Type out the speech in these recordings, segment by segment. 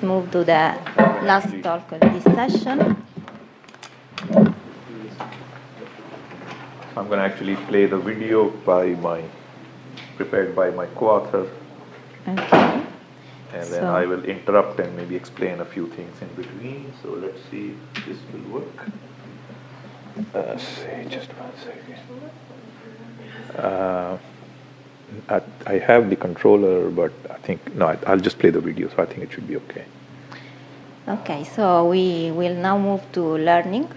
let's move to the last talk of this session. I'm going to actually play the video prepared by my co-author. Okay. And then I will interrupt and maybe explain a few things in between. So let's see if this will work. Let's see, just 1 second. I have the controller, but I think, no, I'll just play the video, so I think it should be okay. Okay, so we will now move to learning.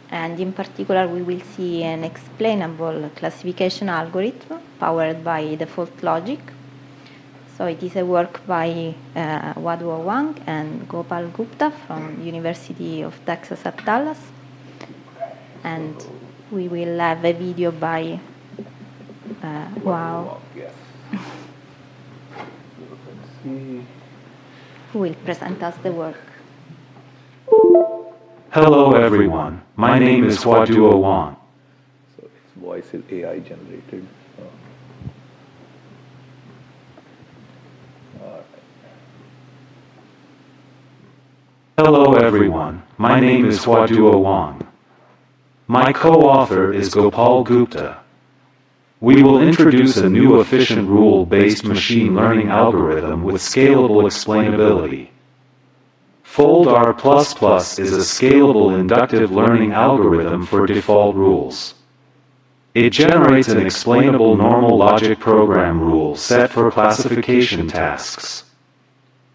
And in particular, we will see an explainable classification algorithm powered by default logic. So it is a work by Huaduo Wang and Gopal Gupta from University of Texas at Dallas. And we will have a video by Wow. Yes. Who will present us the work. Hello everyone, my name is Huaduo Wang. So its voice is AI generated. Hello everyone, my name is Huaduo Wang. My co-author is Gopal Gupta. We will introduce a new efficient rule-based machine learning algorithm with scalable explainability. FoldR++ is a scalable inductive learning algorithm for default rules. It generates an explainable normal logic program rule set for classification tasks.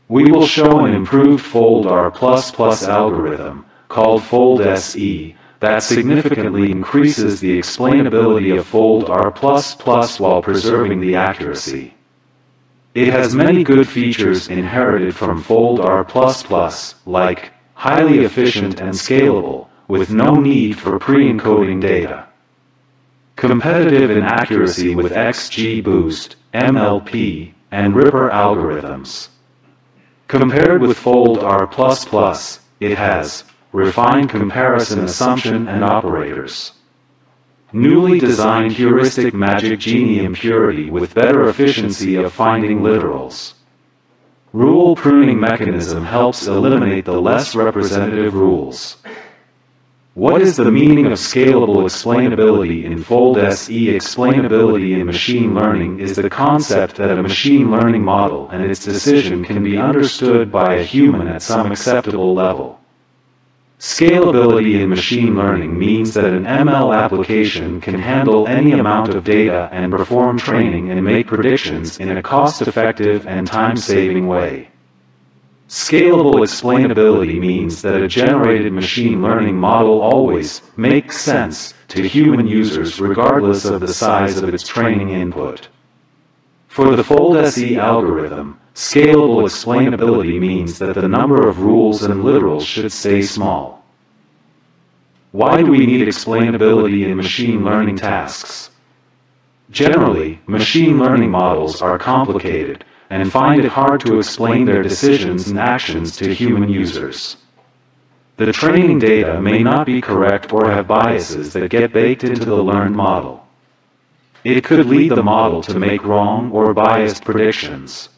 We will show an improved FoldR++ algorithm, called FoldSE, that significantly increases the explainability of FoldR++ while preserving the accuracy. It has many good features inherited from FoldR++, like highly efficient and scalable, with no need for pre-encoding data. Competitive in accuracy with XGBoost, MLP, and Ripper algorithms. Compared with FoldR++, it has refined comparison assumption and operators. Newly designed heuristic Magic Gini Impurity with better efficiency of finding literals. Rule pruning mechanism helps eliminate the less representative rules. What is the meaning of scalable explainability in FoldSE? Explainability in machine learning is the concept that a machine learning model and its decision can be understood by a human at some acceptable level. Scalability in machine learning means that an ML application can handle any amount of data and perform training and make predictions in a cost-effective and time-saving way. Scalable explainability means that a generated machine learning model always makes sense to human users regardless of the size of its training input. For the FoldSE algorithm, scalable explainability means that the number of rules and literals should stay small. Why do we need explainability in machine learning tasks? Generally, machine learning models are complicated and find it hard to explain their decisions and actions to human users. The training data may not be correct or have biases that get baked into the learned model. It could lead the model to make wrong or biased predictions.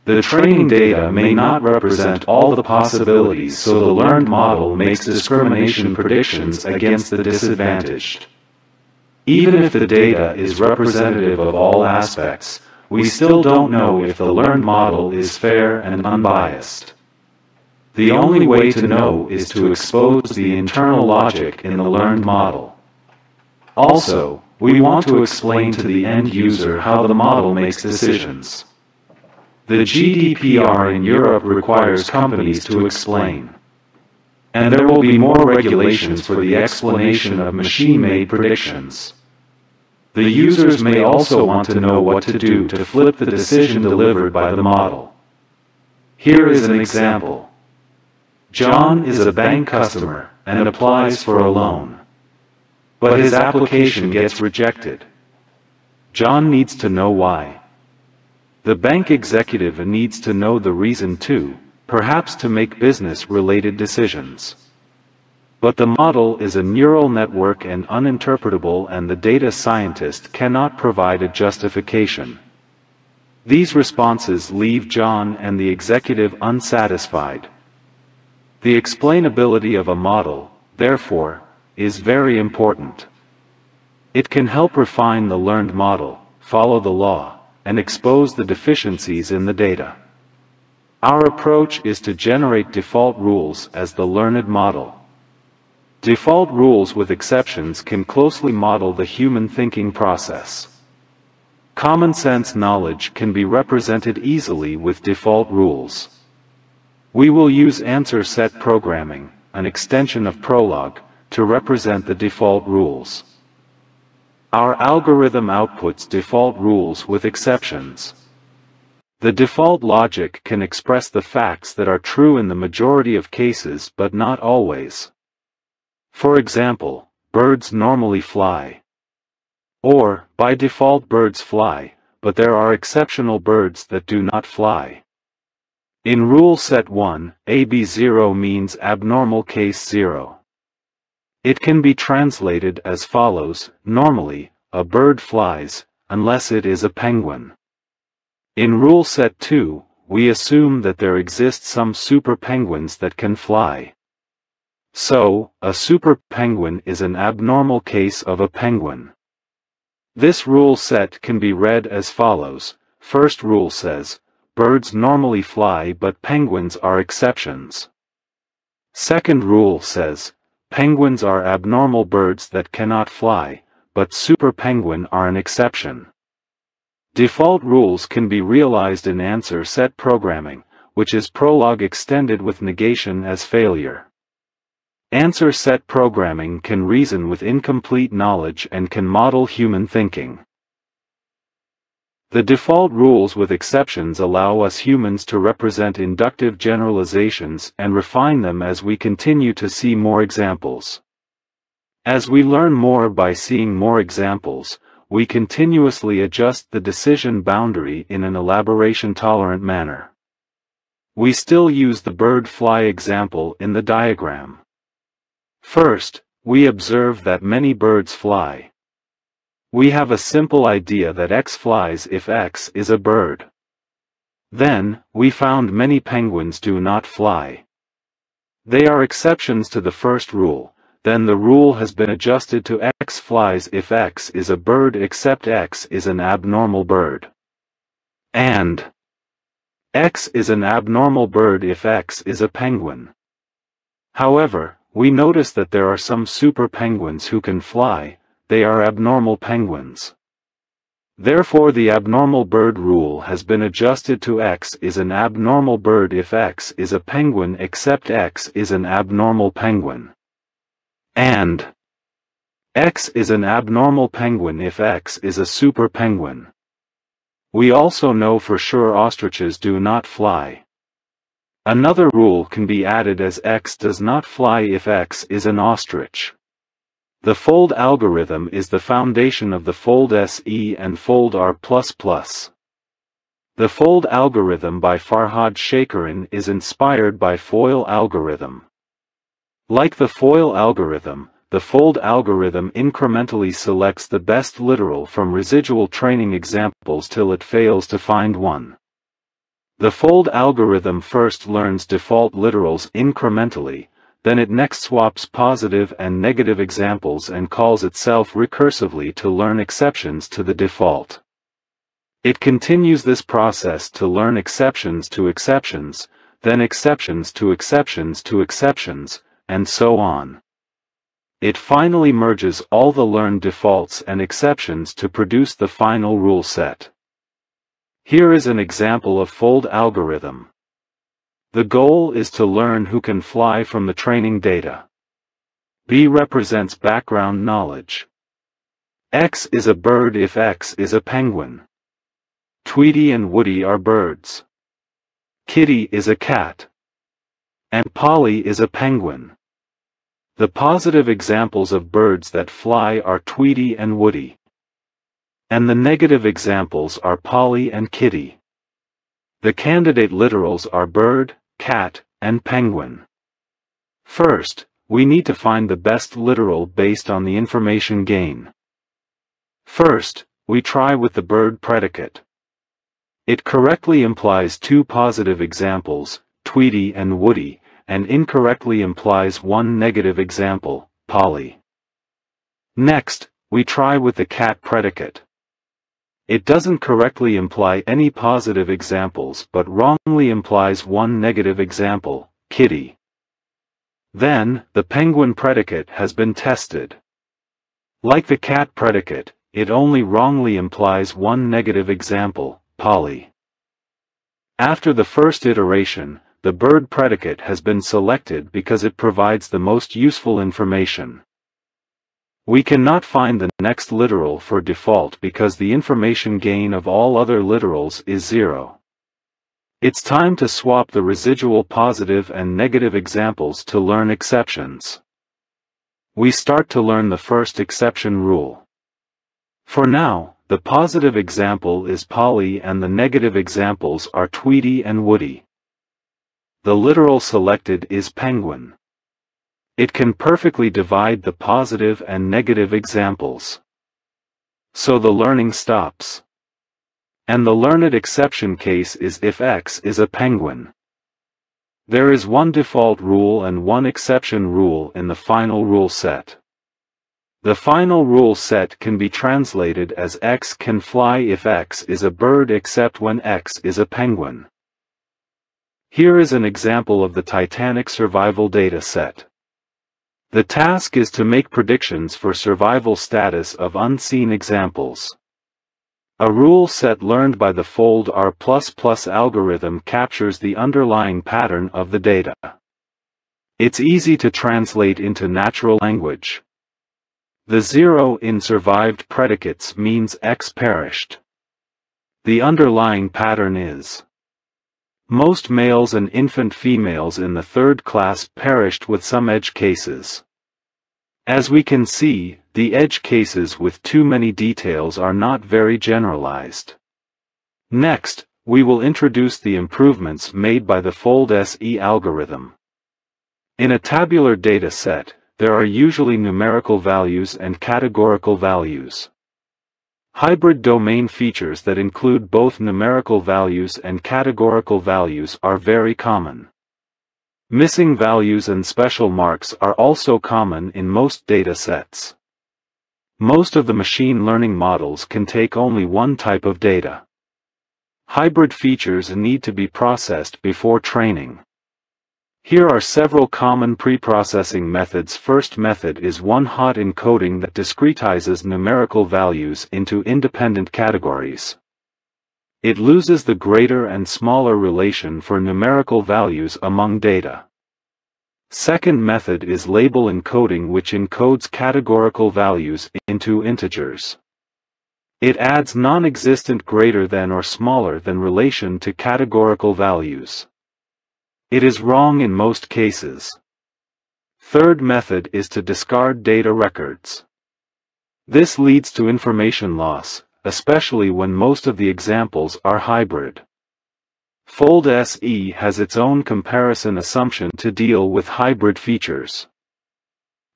The training data may not represent all the possibilities, so the learned model makes discrimination predictions against the disadvantaged. Even if the data is representative of all aspects, we still don't know if the learned model is fair and unbiased. The only way to know is to expose the internal logic in the learned model. Also, we want to explain to the end user how the model makes decisions. The GDPR in Europe requires companies to explain. And there will be more regulations for the explanation of machine-made predictions. The users may also want to know what to do to flip the decision delivered by the model. Here is an example. John is a bank customer and applies for a loan. But his application gets rejected. John needs to know why. The bank executive needs to know the reason too, perhaps to make business-related decisions. But the model is a neural network and uninterpretable, and the data scientist cannot provide a justification. These responses leave John and the executive unsatisfied. The explainability of a model, therefore, is very important. It can help refine the learned model, follow the law, and expose the deficiencies in the data. Our approach is to generate default rules as the learned model. Default rules with exceptions can closely model the human thinking process. Common sense knowledge can be represented easily with default rules. We will use answer set programming, an extension of Prolog, to represent the default rules. Our algorithm outputs default rules with exceptions. The default logic can express the facts that are true in the majority of cases but not always. For example, birds normally fly. Or, by default birds fly, but there are exceptional birds that do not fly. In rule set 1, AB0 means abnormal case 0. It can be translated as follows: normally, a bird flies, unless it is a penguin. In rule set 2, we assume that there exist some super penguins that can fly. So, a super penguin is an abnormal case of a penguin. This rule set can be read as follows. First rule says, birds normally fly but penguins are exceptions. Second rule says, penguins are abnormal birds that cannot fly, but super penguin are an exception. Default rules can be realized in answer set programming, which is Prolog extended with negation as failure. Answer set programming can reason with incomplete knowledge and can model human thinking. The default rules with exceptions allow us humans to represent inductive generalizations and refine them as we continue to see more examples. As we learn more by seeing more examples, we continuously adjust the decision boundary in an elaboration-tolerant manner. We still use the bird fly example in the diagram. First, we observe that many birds fly. We have a simple idea that X flies if X is a bird. Then, we found many penguins do not fly. They are exceptions to the first rule, then the rule has been adjusted to X flies if X is a bird except X is an abnormal bird. And X is an abnormal bird if X is a penguin. However, we notice that there are some super penguins who can fly. They are abnormal penguins. Therefore the abnormal bird rule has been adjusted to X is an abnormal bird if X is a penguin except X is an abnormal penguin. And X is an abnormal penguin if X is a super penguin. We also know for sure ostriches do not fly. Another rule can be added as X does not fly if X is an ostrich. The fold algorithm is the foundation of the fold SE and fold R++. The fold algorithm by Farhad Shakharan is inspired by FOIL algorithm. Like the FOIL algorithm, the fold algorithm incrementally selects the best literal from residual training examples till it fails to find one. The fold algorithm first learns default literals incrementally, then it next swaps positive and negative examples and calls itself recursively to learn exceptions to the default. It continues this process to learn exceptions to exceptions, then exceptions to exceptions to exceptions, and so on. It finally merges all the learned defaults and exceptions to produce the final rule set. Here is an example of fold algorithm. The goal is to learn who can fly from the training data. B represents background knowledge. X is a bird if X is a penguin. Tweety and Woody are birds. Kitty is a cat. And Polly is a penguin. The positive examples of birds that fly are Tweety and Woody. And the negative examples are Polly and Kitty. The candidate literals are bird, cat, and penguin. First, we need to find the best literal based on the information gain. First, we try with the bird predicate. It correctly implies two positive examples, Tweety and Woody, and incorrectly implies one negative example, Polly. Next, we try with the cat predicate. It doesn't correctly imply any positive examples but wrongly implies one negative example, Kitty. Then, the penguin predicate has been tested. Like the cat predicate, it only wrongly implies one negative example, Polly. After the first iteration, the bird predicate has been selected because it provides the most useful information. We cannot find the next literal for default because the information gain of all other literals is 0. It's time to swap the residual positive and negative examples to learn exceptions. We start to learn the first exception rule. For now, the positive example is Polly and the negative examples are Tweety and Woody. The literal selected is penguin. It can perfectly divide the positive and negative examples. So the learning stops. And the learned exception case is if X is a penguin. There is one default rule and one exception rule in the final rule set. The final rule set can be translated as X can fly if X is a bird except when X is a penguin. Here is an example of the Titanic survival data set. The task is to make predictions for survival status of unseen examples. A rule set learned by the fold R++ algorithm captures the underlying pattern of the data. It's easy to translate into natural language. The 0 in survived predicates means X perished. The underlying pattern is: most males and infant females in the third class perished with some edge cases. As we can see, the edge cases with too many details are not very generalized. Next, we will introduce the improvements made by the fold-SE algorithm. In a tabular data set, there are usually numerical values and categorical values. Hybrid domain features that include both numerical values and categorical values are very common. Missing values and special marks are also common in most data sets. Most of the machine learning models can take only one type of data. Hybrid features need to be processed before training. Here are several common preprocessing methods. First method is one-hot encoding that discretizes numerical values into independent categories. It loses the greater and smaller relation for numerical values among data. Second method is label encoding, which encodes categorical values into integers. It adds non-existent greater than or smaller than relation to categorical values. It is wrong in most cases. Third method is to discard data records. This leads to information loss, especially when most of the examples are hybrid. Fold-SE has its own comparison assumption to deal with hybrid features.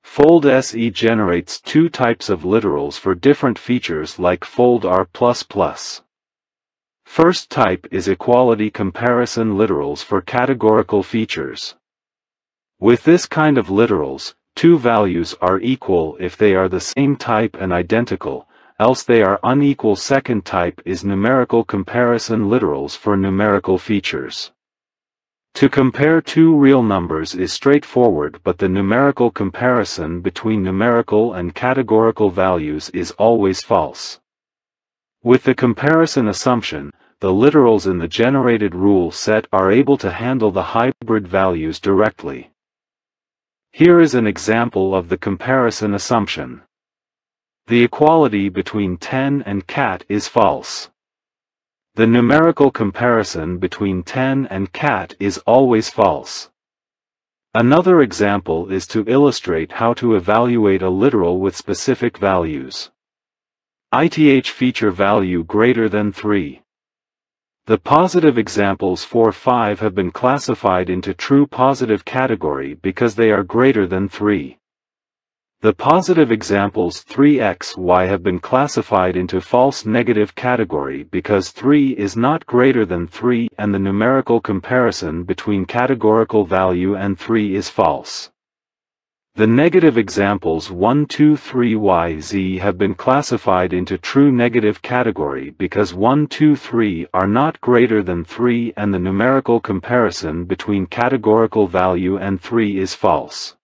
Fold-SE generates two types of literals for different features like fold-R++. First type is equality comparison literals for categorical features. With this kind of literals, two values are equal if they are the same type and identical, else they are unequal. Second type is numerical comparison literals for numerical features. To compare two real numbers is straightforward, but the numerical comparison between numerical and categorical values is always false. With the comparison assumption, the literals in the generated rule set are able to handle the hybrid values directly. Here is an example of the comparison assumption. The equality between 10 and cat is false. The numerical comparison between 10 and cat is always false. Another example is to illustrate how to evaluate a literal with specific values. ith feature value greater than 3. The positive examples 4, 5 have been classified into true positive category because they are greater than 3. The positive examples 3x, y have been classified into false negative category because 3 is not greater than 3 and the numerical comparison between categorical value and 3 is false. The negative examples 1, 2, 3, y, z have been classified into true negative category because 1, 2, 3 are not greater than 3 and the numerical comparison between categorical value and 3 is false.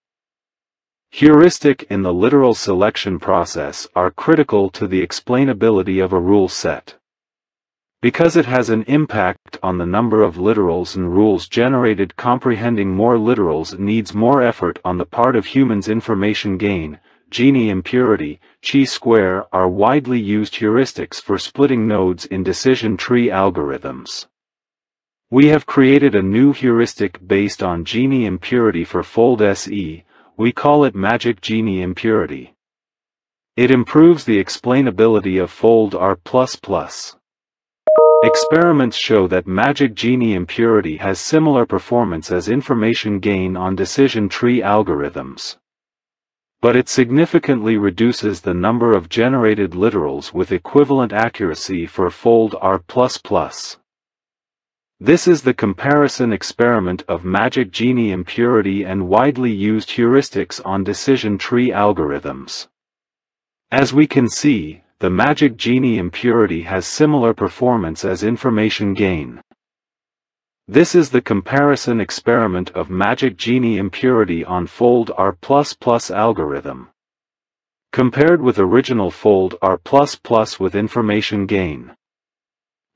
Heuristic in the literal selection process are critical to the explainability of a rule set. Because it has an impact on the number of literals and rules generated, comprehending more literals needs more effort on the part of humans. Information gain, Gini impurity, chi-square are widely used heuristics for splitting nodes in decision tree algorithms. We have created a new heuristic based on Gini impurity for fold SE. We call it Magic Gini Impurity. It improves the explainability of fold R++. Experiments show that Magic Gini Impurity has similar performance as information gain on decision tree algorithms. But it significantly reduces the number of generated literals with equivalent accuracy for fold R++. This is the comparison experiment of Magic Gini Impurity and widely used heuristics on decision tree algorithms. As we can see, the Magic Gini Impurity has similar performance as information gain. This is the comparison experiment of Magic Gini Impurity on fold R++ algorithm. Compared with original fold R++ with information gain.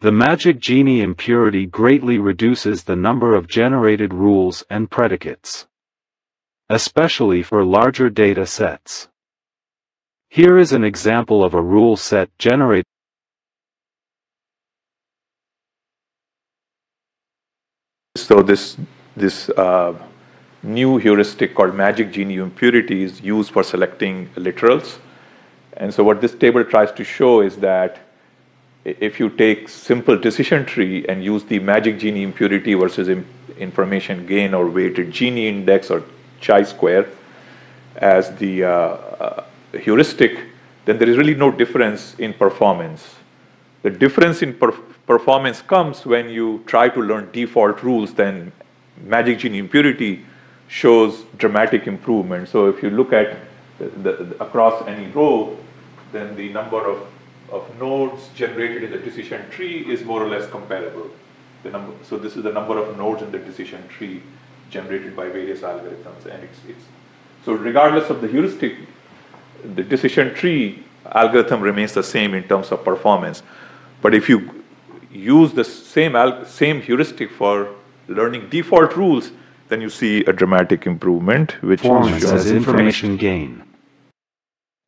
The Magic Gini Impurity greatly reduces the number of generated rules and predicates, especially for larger data sets. Here is an example of a rule set generated. So this new heuristic called Magic Gini Impurity is used for selecting literals. And so what this table tries to show is that if you take simple decision tree and use the Magic Gini Impurity versus information gain or weighted Gini index or chi-square as the heuristic, then there is really no difference in performance. The difference in performance comes when you try to learn default rules. Then Magic Gini Impurity shows dramatic improvement. So if you look at across any row, then the number of nodes generated in the decision tree is more or less comparable. So this is the number of nodes in the decision tree generated by various algorithms, and so regardless of the heuristic, the decision tree algorithm remains the same in terms of performance. But if you use the same heuristic for learning default rules, then you see a dramatic improvement, which performance as information gain.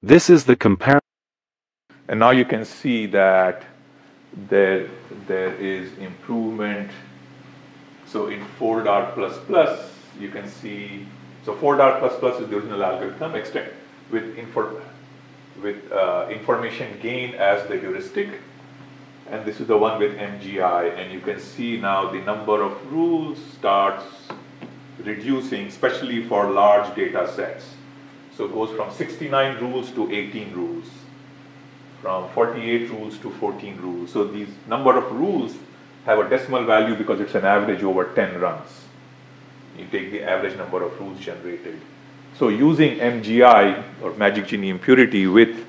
This is the comparison. And now you can see that there is improvement. So in fold R++, you can see, so fold R++ is the original algorithm, extend with information gain as the heuristic. And this is the one with MGI. And you can see now the number of rules starts reducing, especially for large data sets. So it goes from 69 rules to 18 rules. From 48 rules to 14 rules. So these number of rules have a decimal value because it's an average over 10 runs. You take the average number of rules generated. So using MGI or Magic Gini Impurity with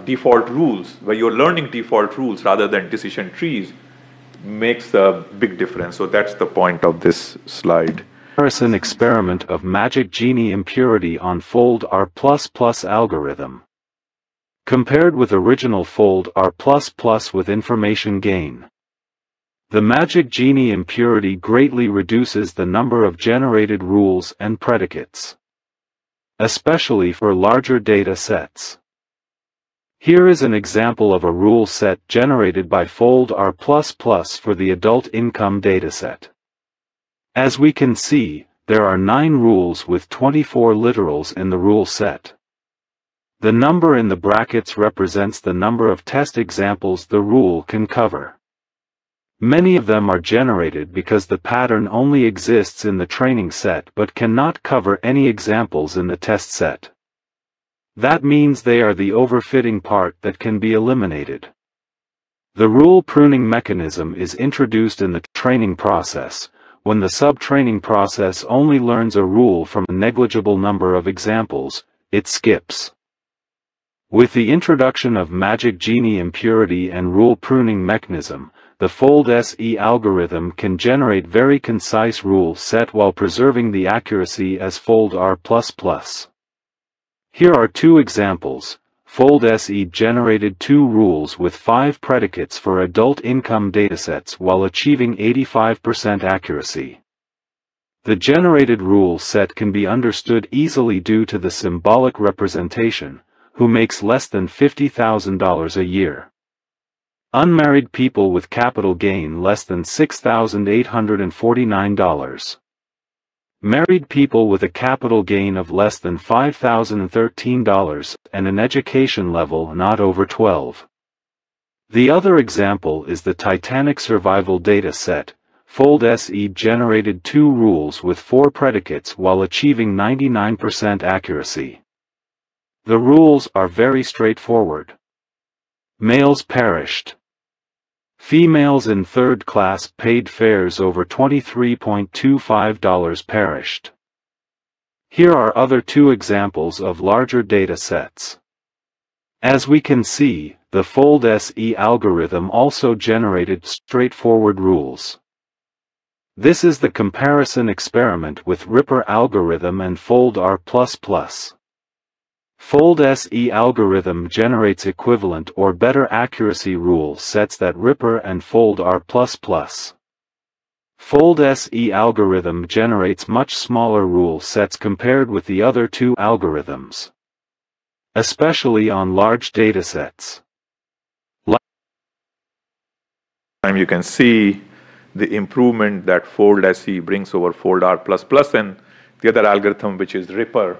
default rules, where you're learning default rules rather than decision trees, makes a big difference. So that's the point of this slide. Comparison experiment of Magic Gini Impurity on fold R++ algorithm. Compared with original fold R++ with information gain. The Magic Gini Impurity greatly reduces the number of generated rules and predicates, especially for larger data sets. Here is an example of a rule set generated by fold R++ for the adult income dataset. As we can see, there are 9 rules with 24 literals in the rule set. The number in the brackets represents the number of test examples the rule can cover. Many of them are generated because the pattern only exists in the training set but cannot cover any examples in the test set. That means they are the overfitting part that can be eliminated. The rule pruning mechanism is introduced in the training process, when the sub-training process only learns a rule from a negligible number of examples, it skips. With the introduction of Magic Gini Impurity and rule pruning mechanism, the fold-SE algorithm can generate very concise rule set while preserving the accuracy as fold-R++. Here are two examples. Fold-SE generated 2 rules with 5 predicates for adult income datasets while achieving 85% accuracy. The generated rule set can be understood easily due to the symbolic representation, who makes less than $50,000 a year. Unmarried people with capital gain less than $6,849. Married people with a capital gain of less than $5,013 and an education level not over 12. The other example is the Titanic survival data set. Fold-SE generated 2 rules with 4 predicates while achieving 99% accuracy. The rules are very straightforward. Males perished. Females in third class paid fares over $23.25 perished. Here are other 2 examples of larger data sets. As we can see, the Fold-SE algorithm also generated straightforward rules. This is the comparison experiment with Ripper algorithm and Fold-R++. Fold-SE algorithm generates equivalent or better accuracy rule sets than Ripper and Fold-R++. Fold-SE algorithm generates much smaller rule sets compared with the other 2 algorithms, especially on large datasets. You can see the improvement that Fold-SE brings over Fold-R++, and the other algorithm, which is Ripper,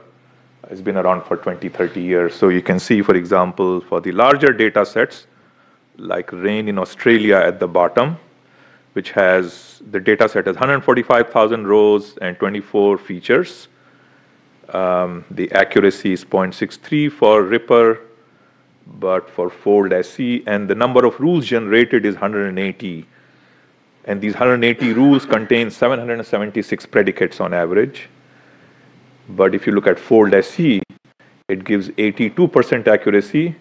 has been around for 20-30 years. So you can see, for example, for the larger data sets, like rain in Australia at the bottom, which has, the data set has 145,000 rows and 24 features. The accuracy is 0.63 for Ripper, but for Fold-SE, and the number of rules generated is 180. And these 180 rules contain 776 predicates on average. But if you look at Fold-SE, it gives 82% accuracy,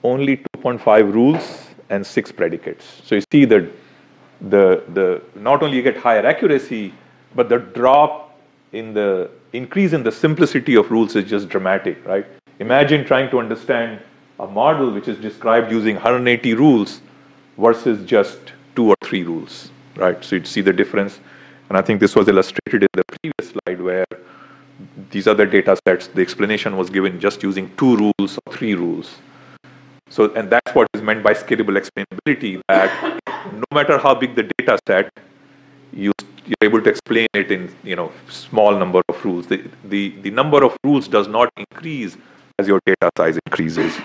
only 2.5 rules and 6 predicates. So you see that not only you get higher accuracy, but the drop in the increase in the simplicity of rules is just dramatic, right? Imagine trying to understand a model which is described using 180 rules versus just 2 or 3 rules, right? So you'd see the difference. And I think this was illustrated in the previous slide where these other data sets, the explanation was given just using 2 rules or 3 rules. So, and that's what is meant by scalable explainability, that no matter how big the data set, you're able to explain it in small number of rules. The number of rules does not increase as your data size increases.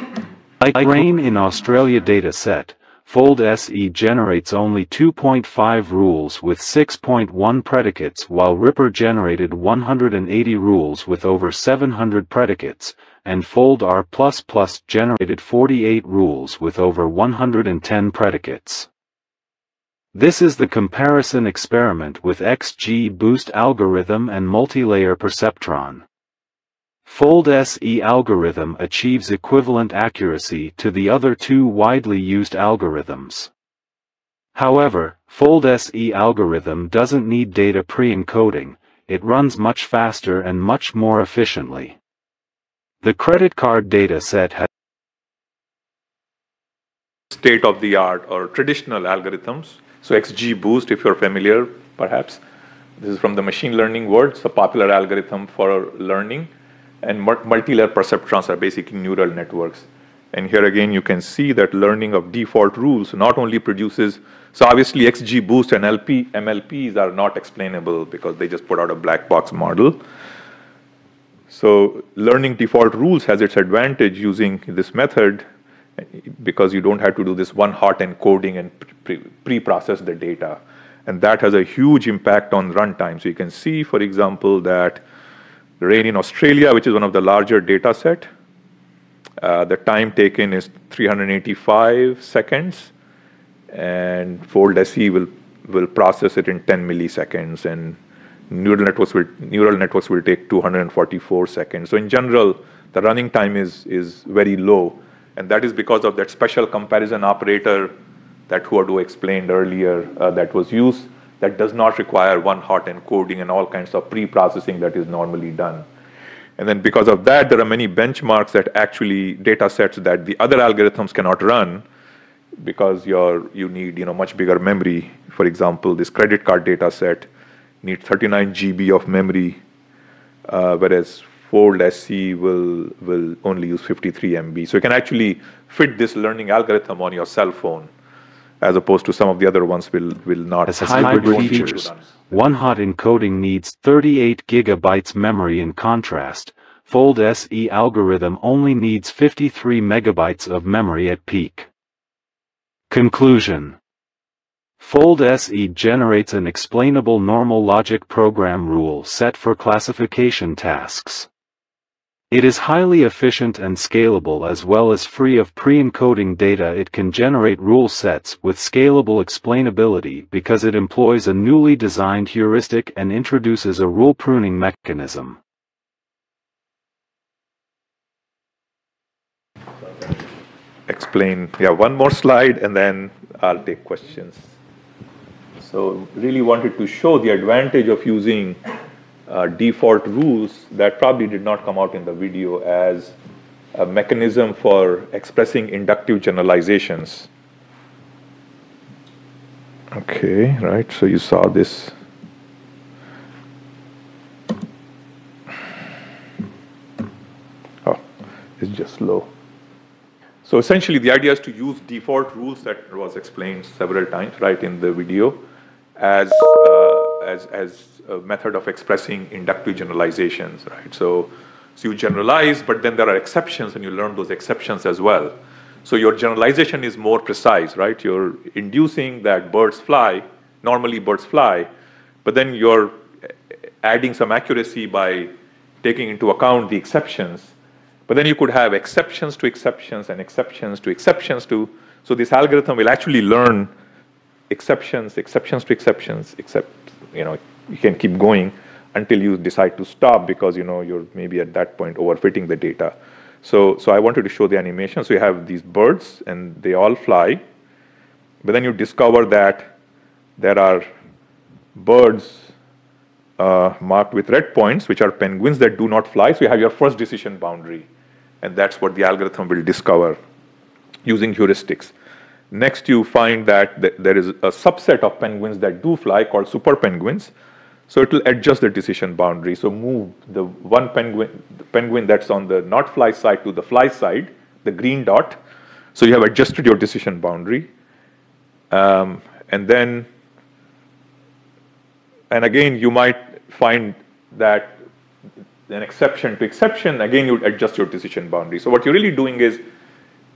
Like rain in Australia data set, Fold-SE generates only 2.5 rules with 6.1 predicates, while Ripper generated 180 rules with over 700 predicates, and Fold-R++ generated 48 rules with over 110 predicates. This is the comparison experiment with XGBoost algorithm and multi-layer perceptron. Fold-SE algorithm achieves equivalent accuracy to the other 2 widely used algorithms. However, Fold-SE algorithm doesn't need data pre-encoding, it runs much faster and much more efficiently. The credit card data set has state-of-the-art or traditional algorithms. So XGBoost, if you're familiar, perhaps. This is from the machine learning world. It's a popular algorithm for learning. And multi-layer perceptrons are basically neural networks. And here again, you can see that learning of default rules not only produces, so obviously XGBoost and MLPs are not explainable because they just put out a black box model. So learning default rules has its advantage using this method because you don't have to do this one-hot encoding and pre-process the data. And that has a huge impact on runtime. So you can see, for example, that rain in Australia, which is one of the larger data set, The time taken is 385 seconds, and Fold SE will process it in 10 milliseconds, and neural networks will take 244 seconds. So in general, the running time is very low, and that is because of that special comparison operator that Huaduo explained earlier that was used, that does not require one-hot encoding and all kinds of pre-processing that is normally done. And then because of that, there are many benchmarks that actually data sets that the other algorithms cannot run, because you need much bigger memory. For example, this credit card data set needs 39 GB of memory, whereas Fold SC will only use 53 MB. So you can actually fit this learning algorithm on your cell phone, as opposed to some of the other ones will not. As hybrid features, one-hot encoding needs 38 gigabytes memory. In contrast, Fold SE algorithm only needs 53 megabytes of memory at peak. Conclusion: Fold SE generates an explainable normal logic program rule set for classification tasks. It is highly efficient and scalable, as well as free of pre-encoding data. It can generate rule sets with scalable explainability because it employs a newly designed heuristic and introduces a rule pruning mechanism. Explain, one more slide and then I'll take questions. So really wanted to show the advantage of using default rules that probably did not come out in the video as a mechanism for expressing inductive generalizations. Okay, right, so you saw this. Oh, it's just low. So essentially the idea is to use default rules that was explained several times, right, in the video as a method of expressing inductive generalizations, right? So you generalize, but then there are exceptions, and you learn those exceptions as well. So your generalization is more precise, right? You're inducing that birds fly, normally birds fly, but then you're adding some accuracy by taking into account the exceptions. But then you could have exceptions to exceptions and exceptions to exceptions to, so this algorithm will actually learn exceptions to exceptions, except, you can keep going until you decide to stop because, you're maybe at that point overfitting the data. So I wanted to show the animation. So you have these birds and they all fly, but then you discover that there are birds marked with red points, which are penguins that do not fly. So you have your first decision boundary, and that's what the algorithm will discover using heuristics. Next, you find that there is a subset of penguins that do fly called super penguins. So it will adjust the decision boundary. So move the one penguin that's on the not fly side to the fly side, the green dot. So you have adjusted your decision boundary. And again, you might find that an exception to exception, again, you adjust your decision boundary. So what you're really doing is,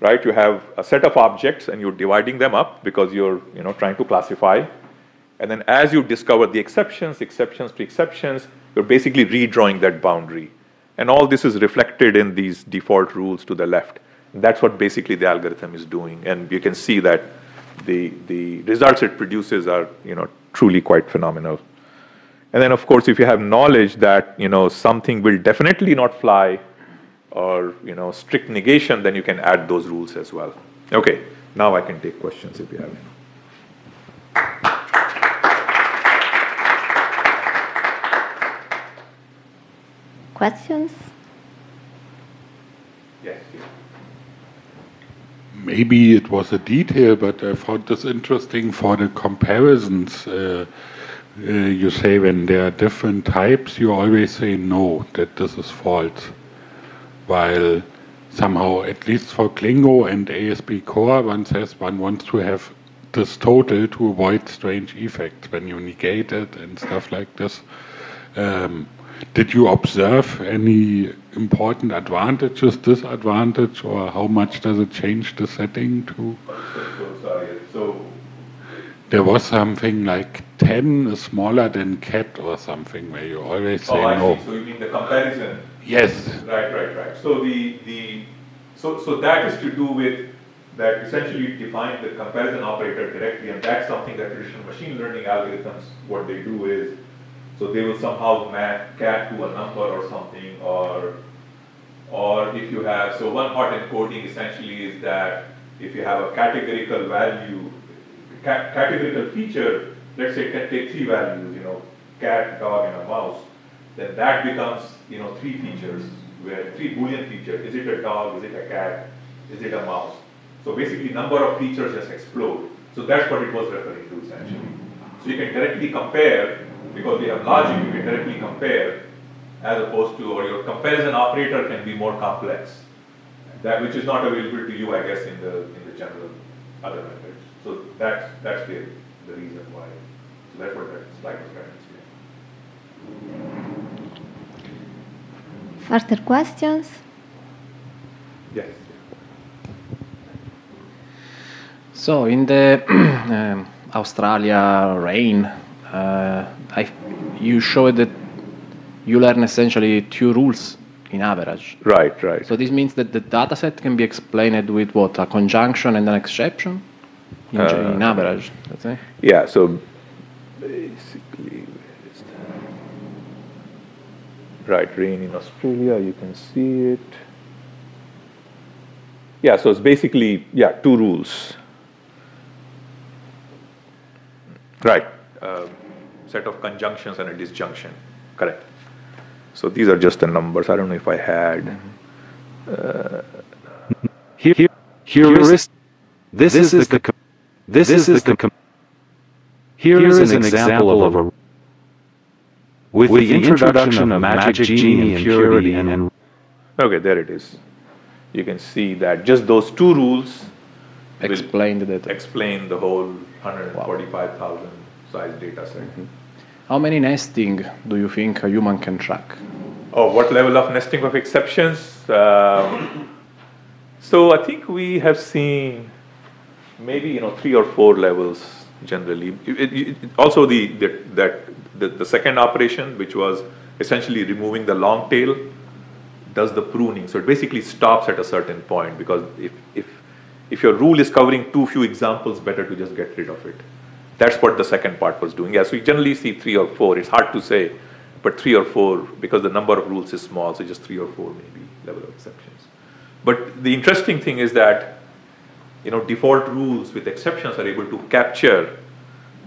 right, you have a set of objects and you're dividing them up because you're trying to classify. And then as you discover the exceptions to exceptions, you're basically redrawing that boundary. And all this is reflected in these default rules to the left. And that's what basically the algorithm is doing. And you can see that the results it produces are truly quite phenomenal. And then of course, if you have knowledge that something will definitely not fly, or strict negation, then you can add those rules as well. Okay, now I can take questions if you have any. Questions? Yes. Maybe it was a detail, but I found this interesting for the comparisons. You say when there are different types, you always say no, that this is false. While somehow, at least for Klingo and ASP core, one says one wants to have this total to avoid strange effects when you negate it and stuff like this. Did you observe any important advantages, disadvantage, or how much does it change the setting to? So there was something like 10 is smaller than cat or something where you always say no. See. So you mean the comparison? Yes. Right. So the So that is to do with that essentially define the comparison operator directly, and that's something that traditional machine learning algorithms, what they do is, so they will somehow map cat to a number or something, or if you have, so one hot encoding essentially is that if you have a categorical value, categorical feature, let's say take three values, cat, dog, and a mouse, then that becomes, three features, where three Boolean features. Is it a dog? Is it a cat? Is it a mouse? So basically, number of features just explode. So that's what it was referring to essentially. So you can directly compare, because we have logic, you can directly compare, as opposed to, or your comparison operator can be more complex, that which is not available to you, I guess, in the general other methods. So that's the reason why. So that's what that slide was trying to explain. Further questions? Yes. So in the Australia rain, you showed that you learn essentially two rules in average. Right, right. So this means that the dataset can be explained with what? A conjunction and an exception in average, let's say? Yeah, so basically, where is that? Right, rain in Australia, you can see it. Yeah, so it's basically, two rules. Right, set of conjunctions and a disjunction, correct. So these are just the numbers. I don't know if I had. Heuristic. Here is an example of a. With the introduction of Magic Gini Impurity and. Okay, there it is. You can see that just those two rules Explain the data. explain the whole 145,000 size data set. How many nesting do you think a human can track? Oh, what level of nesting of exceptions? So I think we have seen maybe 3 or 4 levels generally. Also the second operation, which was essentially removing the long tail, does the pruning. So it basically stops at a certain point, because if your rule is covering too few examples, better to just get rid of it. That's what the second part was doing. Yeah, so you generally see 3 or 4. It's hard to say, but 3 or 4, because the number of rules is small, so just 3 or 4 maybe level of exceptions. But the interesting thing is that default rules with exceptions are able to capture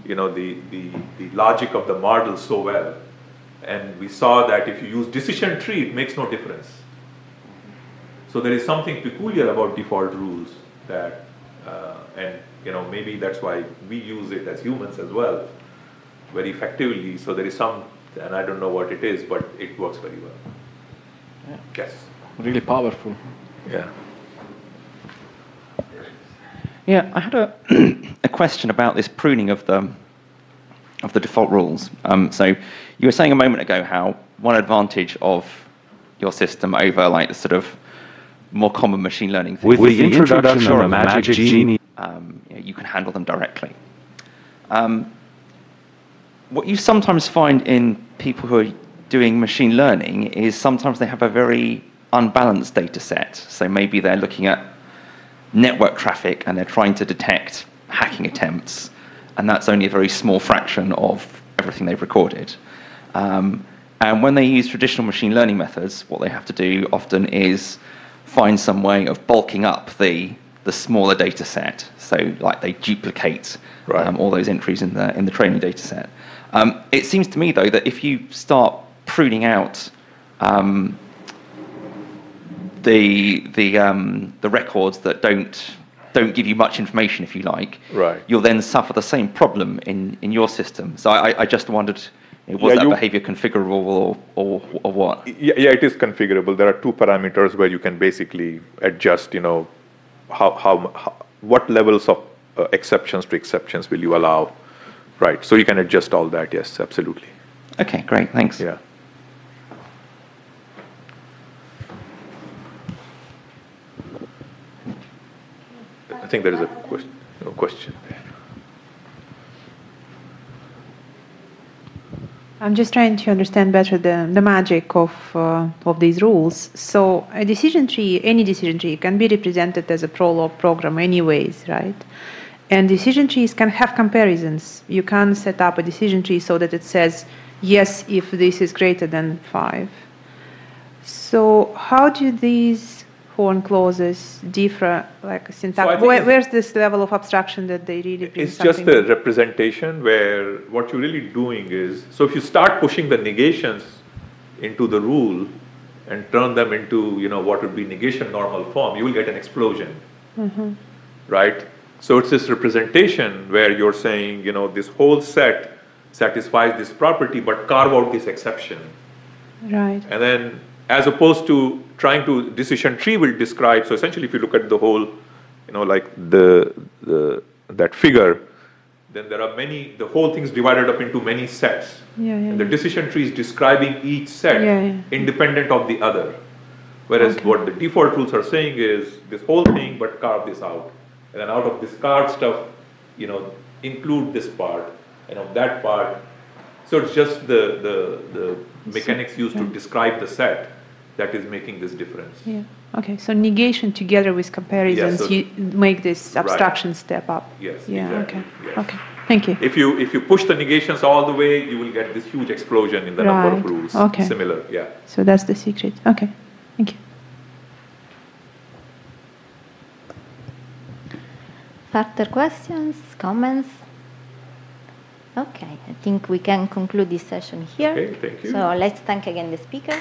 the logic of the model so well. And we saw that if you use decision tree, it makes no difference. So there is something peculiar about default rules that, maybe that's why we use it as humans as well, very effectively. So there is some, and I don't know what it is, but it works very well. Yeah. Yes. Really powerful. Yeah. Yeah, I had a question about this pruning of the default rules. So you were saying a moment ago how one advantage of your system over like the sort of more common machine learning things, with the introduction of Magic Gini, you can handle them directly. What you sometimes find in people who are doing machine learning is sometimes they have a very unbalanced data set. So maybe they're looking at network traffic and they're trying to detect hacking attempts, and that's only a very small fraction of everything they've recorded. And when they use traditional machine learning methods, what they have to do often is find some way of bulking up the smaller data set. So like they duplicate all those entries in the training data set. It seems to me though that if you start pruning out the records that don't give you much information, if you like, you'll then suffer the same problem in your system. So I just wondered, was that behavior configurable or what? Yeah, it is configurable. There are 2 parameters where you can basically adjust, what levels of exceptions to exceptions will you allow. Right, so you can adjust all that, yes, absolutely. Okay, great, thanks. Yeah. I think there is a question there. I'm just trying to understand better the magic of these rules. So a decision tree, any decision tree, can be represented as a Prolog program anyways, right? And decision trees can have comparisons. You can set up a decision tree so that it says, yes, if this is greater than 5. So how do these horn clauses differ, like syntax? Where's this level of abstraction that they really bring? It's just a representation where what you're really doing is, so if you start pushing the negations into the rule and turn them into, what would be negation normal form, you will get an explosion, right? So it's this representation where you're saying, this whole set satisfies this property, but carve out this exception. Right. And then, as opposed to trying to, decision tree will describe, so essentially if you look at the whole, like that figure, then there are many, the whole thing's divided up into many sets. And the decision tree is describing each set independent of the other. Whereas what the default rules are saying is this whole thing, but carve this out. And then out of this carved stuff, include this part, and of that part. So it's just the mechanics used to describe the set that is making this difference. Yeah. Okay. So negation together with comparisons, you make this abstraction step up. Yes. Yeah. Exactly. Okay. Yes. Okay. Thank you. If you push the negations all the way, you will get this huge explosion in the number of rules. Okay. Similar. Yeah. So that's the secret. Okay. Thank you. Further questions, comments? Okay, I think we can conclude this session here. Okay, thank you. So let's thank again the speaker.